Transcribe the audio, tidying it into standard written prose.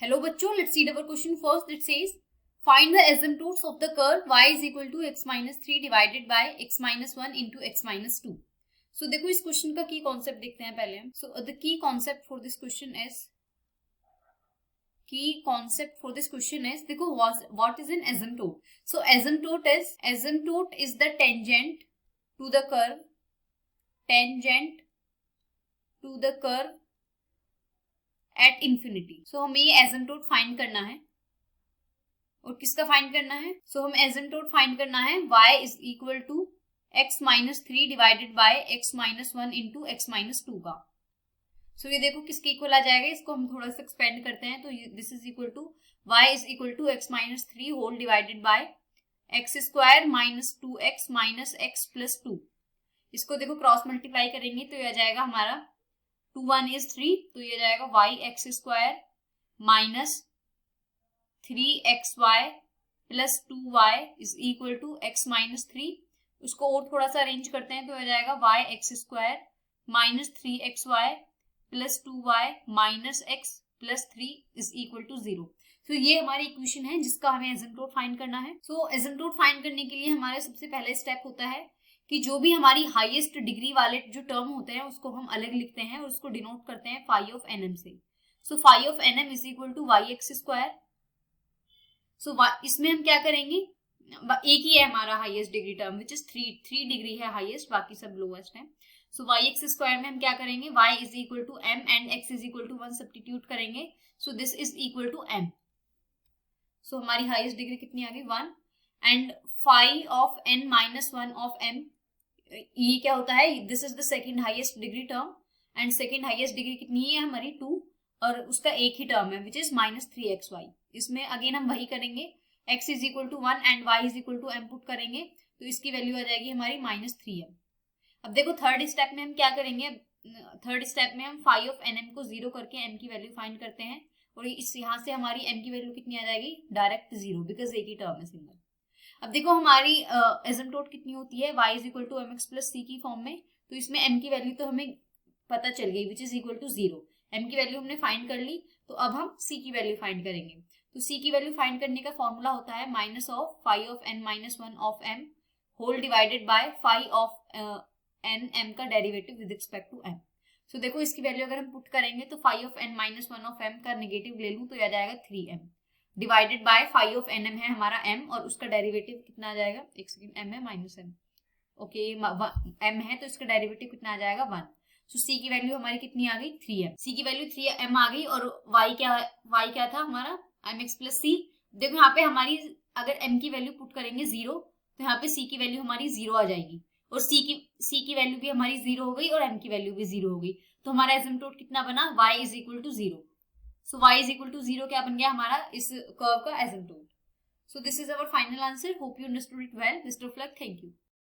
Hello बच्चों, let's read our question first. It says find the asymptotes of the curve y is equal to x minus 3 divided by x minus 1 into x minus 2. सो देखो इस question का की concept देखते हैं पहले हम. So the key concept for this question is देखो what is an asymptote. सो asymptote is the tangent to the curve at infinity. So हमें ये एसिम्प्टोट फाइंड करना है. और किसका फाइंड करना है? सो हम एसिम्प्टोट फाइंड करना है y is equal to x minus 3 divided by x minus 1 into x minus 2 का. सो ये देखो किसके इक्वल आ जाएगा. इसको हम थोड़ा सा एक्सपेंड करते हैं. तो this is equal to y is equal to x minus 3 whole divided by x square minus 2x minus x plus 2. इसको देखो क्रॉस मल्टीप्लाई करेंगे तो ये आ जाएगा हमारा 2 1 is 3. तो ये जाएगा y x square minus 3xy plus 2y is equal to x minus 3. उसको और थोड़ा सा अरेंज करते हैं तो ये जाएगा y x square minus 3xy plus 2y minus x plus 3 is equal to 0. तो ये हमारी इक्वेशन है जिसका हमें एसिम्प्टोट फाइंड करना है. सो एसिम्प्टोट फाइंड करने के लिए हमारा सबसे पहला स्टेप होता है कि जो भी हमारी हाईएस्ट डिग्री वाले जो टर्म होते हैं उसको हम अलग लिखते हैं और उसको डिनोट करते हैं फाई ऑफ एनएम से. So phi of NM is equal to Y X square. सो इसमें हम क्या करेंगे, एक ही है हमारा highest degree term which is 3 degree है हाईएस्ट, बाकी सब लोएस्ट है. सो वाई एक्स स्क्वायर में हम क्या करेंगे, Y is equal to M and X is equal to 1 substitute करेंगे. So this is equal to M. So हमारी हाईएस्ट डिग्री कितनी आ गई 1 and phi of N minus 1 of M. ये क्या होता है, this is the second highest degree term and second highest degree कितनी है हमारी 2 और उसका एक ही टर्म है विच इज माइनस 3xy. इसमें अगेन हम वही करेंगे, x is equal to 1 and y is equal to m put करेंगे तो इसकी वैल्यू आ जाएगी हमारी माइनस 3m. अब देखो थर्ड स्टेप में हम क्या करेंगे, थर्ड स्टेप में हम फाई ऑफ nm को 0 करके m की वैल्यू फाइंड करते हैं और इस यहाँ से हमारी m की वैल्यू कितनी आ जाएगी, डायरेक्ट 0 बिकॉज एक ही टर्म है सिंगल. अब देखो हमारी एसिम्प्टोट कितनी होती है, y is equal to M X plus C की फॉर्म में. तो इसमें m की वैल्यू तो हमें पता चल गई which is equal to 0. m की वैल्यू हमने फाइंड कर ली. तो अब हम c की वैल्यू फाइंड करेंगे. तो c की वैल्यू फाइंड करने का फॉर्मूला होता है minus of phi of n minus 1 of m whole divided by phi of n m का derivative with respect to m. So देखो इसकी वैल्यू अगर हम पुट करेंगे तो phi of n minus 1 of m का नेगेटिव ले लूँ तो यह आ जाएगा 3m divided by phi of n m है हमारा m और उसका डेरिवेटिव कितना आ जाएगा, एक सेकंड, m है माइनस m. ओके m है तो इसका डेरिवेटिव कितना आ जाएगा 1. सो c की वैल्यू हमारी कितनी आ गई 3m. c की वैल्यू 3m आ गई और y क्या था हमारा m x प्लस c. देखो यहाँ पे हमारी अगर m की वैल्यू पुट करेंगे 0 तो यहाँ पे c की वैल्यू हमारी 0 आ जाएगी और c की वैल्यू भी हमारी 0 हो गई और m की वैल्यू भी 0 हो गई. तो हमारा एसिम्प्टोट कितना बना, y is equal to 0. So y is equal to 0 क्या बन गया हमारा इस कर्व का asymptote. So this is our final answer. Hope you understood it well. Best of luck. Thank you.